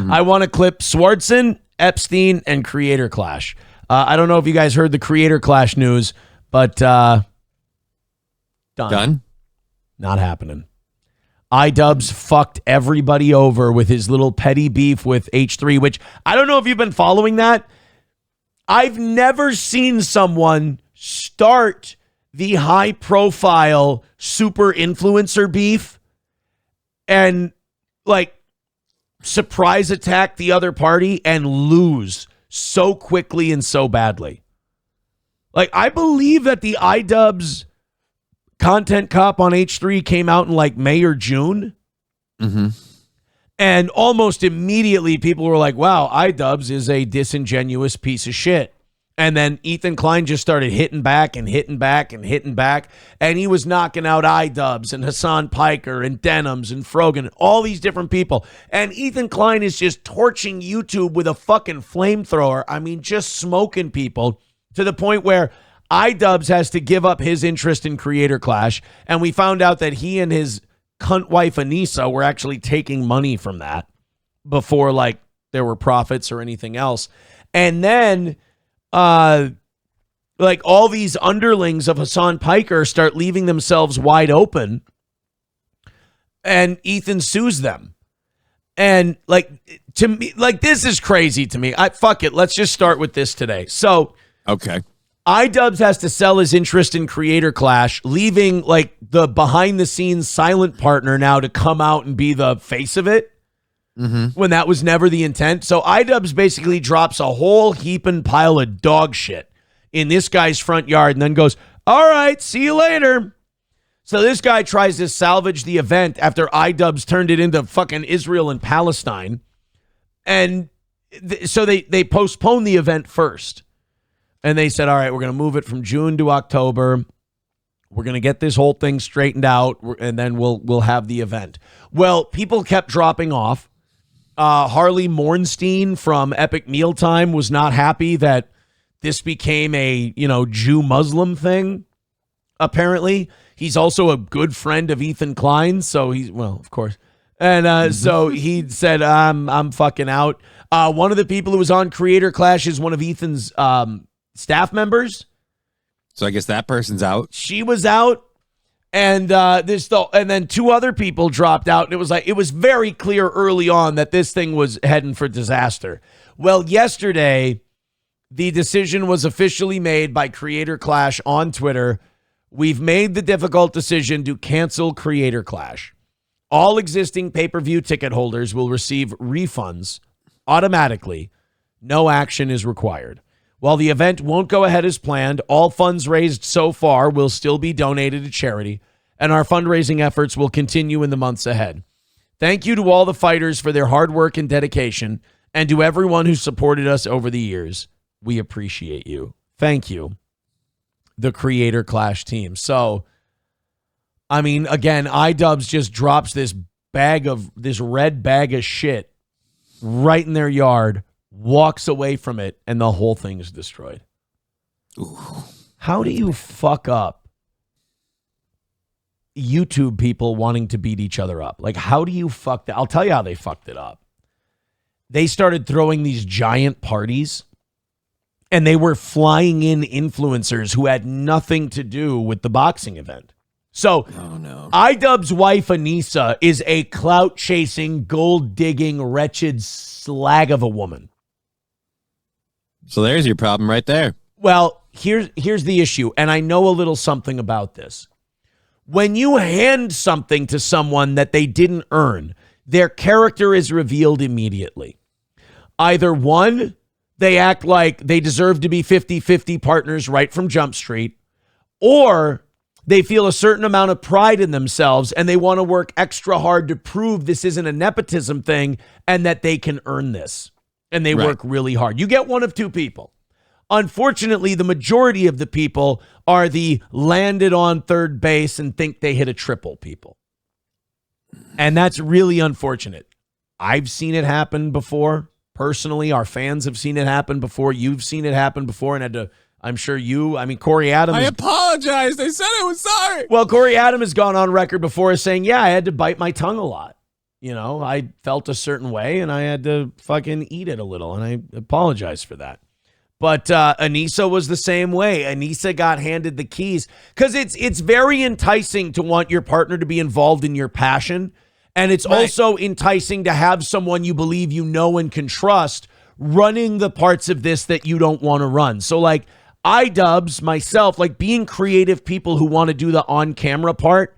I want to clip Swartzen, Epstein, and Creator Clash. I don't know if you guys heard the Creator Clash news, but done. Not happening. Idubbz fucked everybody over with his little petty beef with H3, which I don't know if you've been following that. I've never seen someone start the high-profile super influencer beef and, like, surprise attack the other party and lose so quickly and so badly. Like, I believe that the Idubbz Content Cop on H3 came out in like May or June. And almost immediately people were like, wow, Idubbz is a disingenuous piece of shit. And then Ethan Klein just started hitting back and hitting back and hitting back. And he was knocking out Idubbz and Hassan Piker and Denims and Frogan, all these different people. And Ethan Klein is just torching YouTube with a fucking flamethrower. I mean, just smoking people to the point where Idubbz has to give up his interest in Creator Clash. And we found out that he and his cunt wife Anisa were actually taking money from that before like there were profits or anything else. And then like all these underlings of Hassan Piker start leaving themselves wide open and Ethan sues them. And like, to me, like, this is crazy to me. Fuck it. Let's just start with this today. So, okay. Idubbz has to sell his interest in Creator Clash, leaving like the behind the scenes silent partner now to come out and be the face of it when that was never the intent. So Idubbz basically drops a whole heaping pile of dog shit in this guy's front yard and then goes, all right, see you later. So this guy tries to salvage the event after Idubbz turned it into fucking Israel and Palestine. And so they postponed the event first. And they said, all right, we're going to move it from June to October. We're going to get this whole thing straightened out, and then we'll have the event. Well, people kept dropping off. Harley Mornstein from Epic Mealtime was not happy that this became a, Jew-Muslim thing, apparently. He's also a good friend of Ethan Klein, so of course. And so he said, I'm fucking out. One of the people who was on Creator Clash is one of Ethan's staff members. So I guess that person's out. She was out, and then two other people dropped out, and it was very clear early on that this thing was heading for disaster. Well, yesterday, the decision was officially made by Creator Clash on Twitter. We've made the difficult decision to cancel Creator Clash. All existing pay-per-view ticket holders will receive refunds automatically. No action is required. While the event won't go ahead as planned, all funds raised so far will still be donated to charity, and our fundraising efforts will continue in the months ahead. Thank you to all the fighters for their hard work and dedication, and to everyone who supported us over the years. We appreciate you. Thank you, the Creator Clash team. So, I mean, again, Idubbz just drops this red bag of shit right in their yard, walks away from it, and the whole thing is destroyed. Ooh. How do you fuck up YouTube people wanting to beat each other up? Like, how do you fuck that? I'll tell you how they fucked it up. They started throwing these giant parties, and they were flying in influencers who had nothing to do with the boxing event. So, Idubbz's wife, Anisa, is a clout-chasing, gold-digging, wretched slag of a woman. So there's your problem right there. Well, here's the issue, and I know a little something about this. When you hand something to someone that they didn't earn, their character is revealed immediately. Either one, they act like they deserve to be 50-50 partners right from Jump Street, or they feel a certain amount of pride in themselves and they want to work extra hard to prove this isn't a nepotism thing and that they can earn this. And they work really hard. You get one of two people. Unfortunately, the majority of the people are the landed on third base and think they hit a triple people. And that's really unfortunate. I've seen it happen before. Personally, our fans have seen it happen before. You've seen it happen before and had to, Corey Adams. I apologize. They said I was sorry. Well, Corey Adams has gone on record before as saying, yeah, I had to bite my tongue a lot. You know, I felt a certain way and I had to fucking eat it a little, and I apologize for that. But Anisa was the same way. Anisa got handed the keys because it's very enticing to want your partner to be involved in your passion. And it's also enticing to have someone you believe you know and can trust running the parts of this that you don't want to run. So like Idubbz, myself, like being creative people who want to do the on-camera part,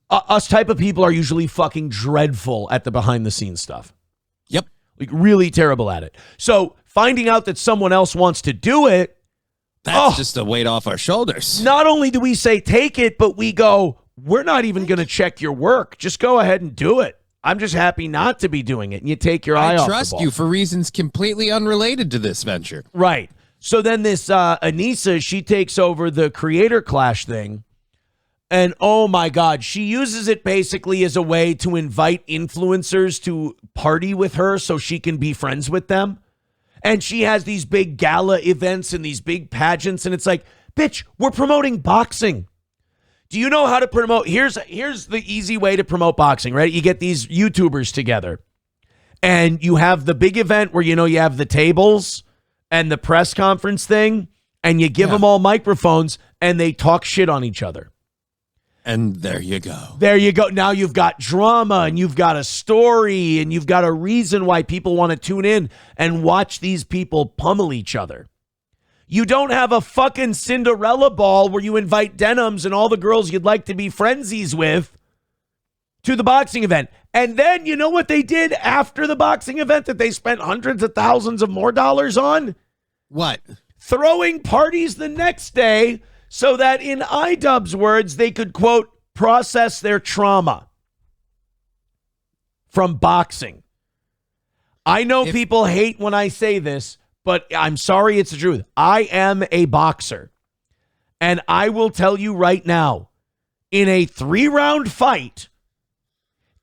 us type of people are usually fucking dreadful at the behind-the-scenes stuff. Yep. Like really terrible at it. So finding out that someone else wants to do it, that's just a weight off our shoulders. Not only do we say take it, but we go, we're not even going to check your work. Just go ahead and do it. I'm just happy not to be doing it. And you take your eye off the ball. I trust you for reasons completely unrelated to this venture. Right. So then this Anisa, she takes over the Creator Clash thing. And oh my God, she uses it basically as a way to invite influencers to party with her so she can be friends with them. And she has these big gala events and these big pageants. And it's like, bitch, we're promoting boxing. Do you know how to promote? Here's the easy way to promote boxing, right? You get these YouTubers together and you have the big event where, you know, you have the tables and the press conference thing, and you give them all microphones and they talk shit on each other. And there you go. There you go. Now you've got drama and you've got a story and you've got a reason why people want to tune in and watch these people pummel each other. You don't have a fucking Cinderella ball where you invite denims and all the girls you'd like to be friendsies with to the boxing event. And then you know what they did after the boxing event that they spent hundreds of thousands of more dollars on? What? Throwing parties the next day so that in Idubbz words, they could, quote, process their trauma from boxing. I know people hate when I say this, but I'm sorry, it's the truth. I am a boxer. And I will tell you right now, in a 3-round fight,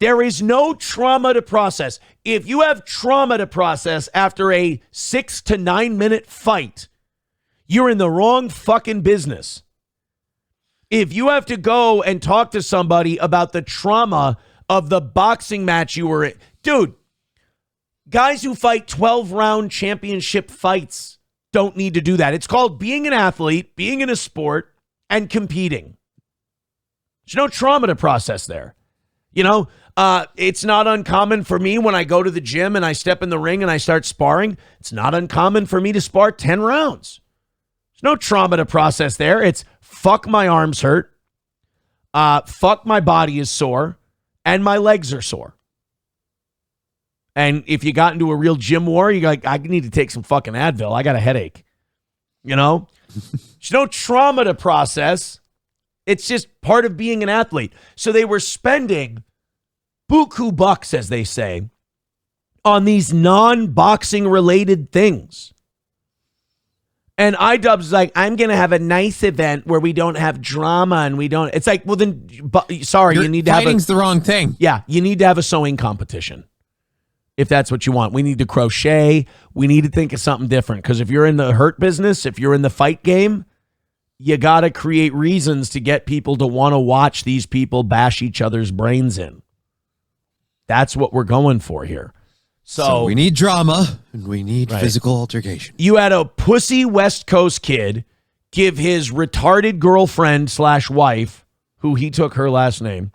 there is no trauma to process. If you have trauma to process after a 6 to 9 minute fight, you're in the wrong fucking business. If you have to go and talk to somebody about the trauma of the boxing match you were in, dude, guys who fight 12-round championship fights don't need to do that. It's called being an athlete, being in a sport, and competing. There's no trauma to process there. You know, it's not uncommon for me when I go to the gym and I step in the ring and I start sparring. It's not uncommon for me to spar 10 rounds. There's no trauma to process there. It's fuck, my arms hurt. Fuck, my body is sore. And my legs are sore. And if you got into a real gym war, you're like, I need to take some fucking Advil. I got a headache. You know? There's no trauma to process. It's just part of being an athlete. So they were spending buku bucks, as they say, on these non-boxing related things. And Idubbz is like, I'm going to have a nice event where we don't have drama and we don't. It's like, well, then, sorry, you need to have fighting's the wrong thing. Yeah, you need to have a sewing competition if that's what you want. We need to crochet. We need to think of something different because if you're in the hurt business, if you're in the fight game, you got to create reasons to get people to want to watch these people bash each other's brains in. That's what we're going for here. So we need drama and we need physical altercation. You had a pussy West Coast kid give his retarded girlfriend / wife, who he took her last name.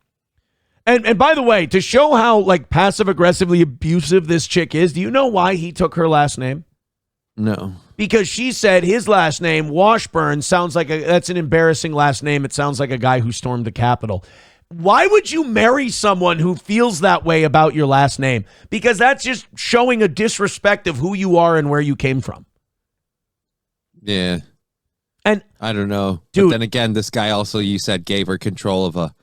And by the way, to show how like passive aggressively abusive this chick is, do you know why he took her last name? No. Because she said his last name, Washburn, sounds like that's an embarrassing last name. It sounds like a guy who stormed the Capitol. Why would you marry someone who feels that way about your last name? Because that's just showing a disrespect of who you are and where you came from. Yeah. And I don't know. Dude, but then again, this guy also, you said, gave her control of a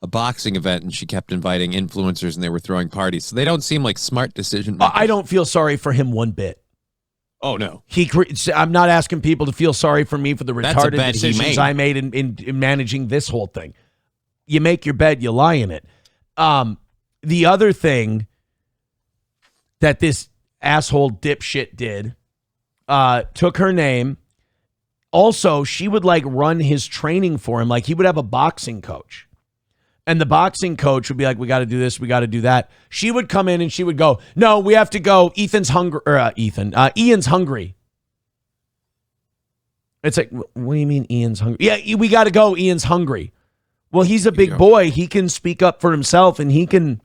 boxing event and she kept inviting influencers and they were throwing parties. So they don't seem like smart decision makers. I don't feel sorry for him one bit. Oh, no. I'm not asking people to feel sorry for me for the retarded bet decisions I made in managing this whole thing. You make your bed, you lie in it. The other thing that this asshole dipshit did, took her name. Also, she would like run his training for him. Like he would have a boxing coach. And the boxing coach would be like, we got to do this, we got to do that. She would come in and she would go, no, we have to go. Ian's hungry. It's like, what do you mean Ian's hungry? Yeah, we got to go. Ian's hungry. Well, he's a big boy. He can speak up for himself and he can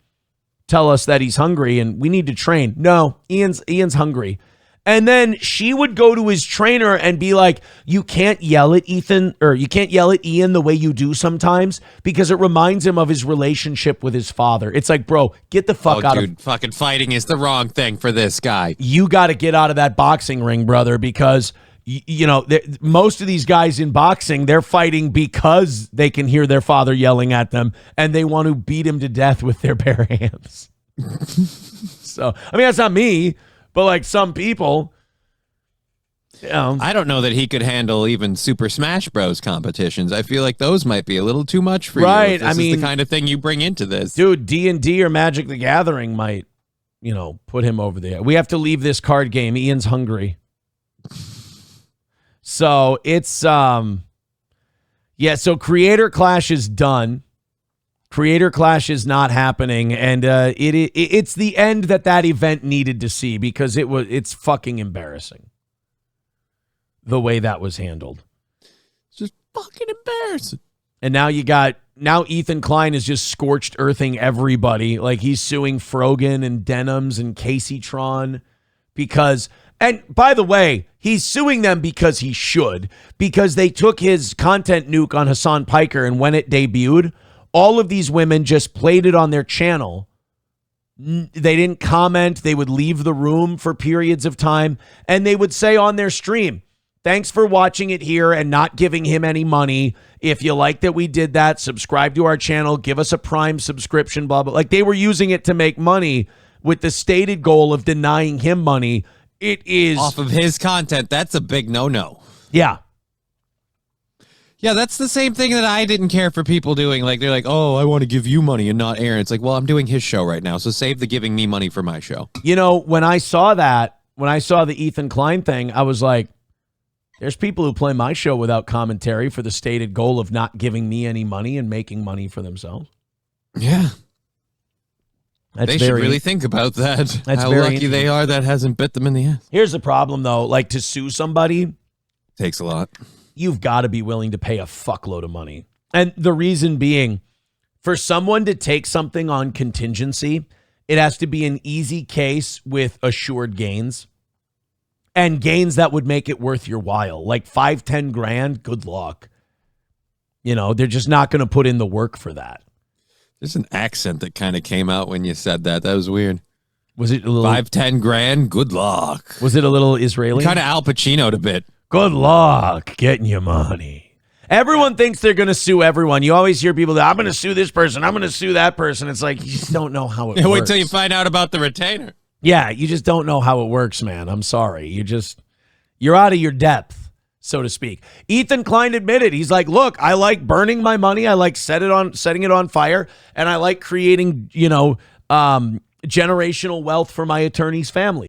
tell us that he's hungry and we need to train. No, Ian's hungry. And then she would go to his trainer and be like, you can't yell at Ethan, or you can't yell at Ian the way you do sometimes because it reminds him of his relationship with his father. It's like, bro, get the fuck out of... Fucking fighting is the wrong thing for this guy. You got to get out of that boxing ring, brother, because, you know, most of these guys in boxing, they're fighting because they can hear their father yelling at them and they want to beat him to death with their bare hands. So, I mean, that's not me. But like some people, you know. I don't know that he could handle even Super Smash Bros. Competitions. I feel like those might be a little too much for you. Right. This is the kind of thing you bring into this. Dude, D&D or Magic the Gathering might, you know, put him over there. We have to leave this card game. Ian's hungry. So it's, so Creator Clash is done. Creator Clash is not happening, and it's the end that event needed to see because it's fucking embarrassing the way that was handled. It's just fucking embarrassing. And now Ethan Klein is just scorched earthing everybody. Like he's suing Frogan and Denims and Casey Tron because, and by the way, he's suing them because he should, because they took his content nuke on Hassan Piker, and when it debuted, all of these women just played it on their channel. They didn't comment. They would leave the room for periods of time, and they would say on their stream, thanks for watching it here and not giving him any money. If you like that we did that, subscribe to our channel, give us a Prime subscription, blah, blah. Like they were using it to make money with the stated goal of denying him money. It is... off of his content. That's a big no-no. Yeah. Yeah, that's the same thing that I didn't care for people doing. Like, they're like, oh, I want to give you money and not Aaron. It's like, well, I'm doing his show right now, so save the giving me money for my show. You know, when I saw the Ethan Klein thing, I was like, there's people who play my show without commentary for the stated goal of not giving me any money and making money for themselves. Yeah. They should really think about that. How lucky they are that hasn't bit them in the ass. Here's the problem, though. Like, to sue somebody... takes a lot. You've got to be willing to pay a fuckload of money. And the reason being, for someone to take something on contingency, it has to be an easy case with assured gains and gains that would make it worth your while. Like 5-10 grand, good luck. You know, they're just not going to put in the work for that. There's an accent that kind of came out when you said that. That was weird. Was it a little 5-10 grand? Good luck. Was it a little Israeli? Kind of Al Pacino'd a bit. Good luck getting your money. Everyone thinks they're going to sue everyone. You always hear people that, I'm going to sue this person, I'm going to sue that person. It's like, you just don't know how it works. Wait till you find out about the retainer. Yeah, you just don't know how it works, man. I'm sorry. You're out of your depth, so to speak. Ethan Klein admitted, he's like, look, I like burning my money. I like setting it on fire. And I like creating, generational wealth for my attorney's family.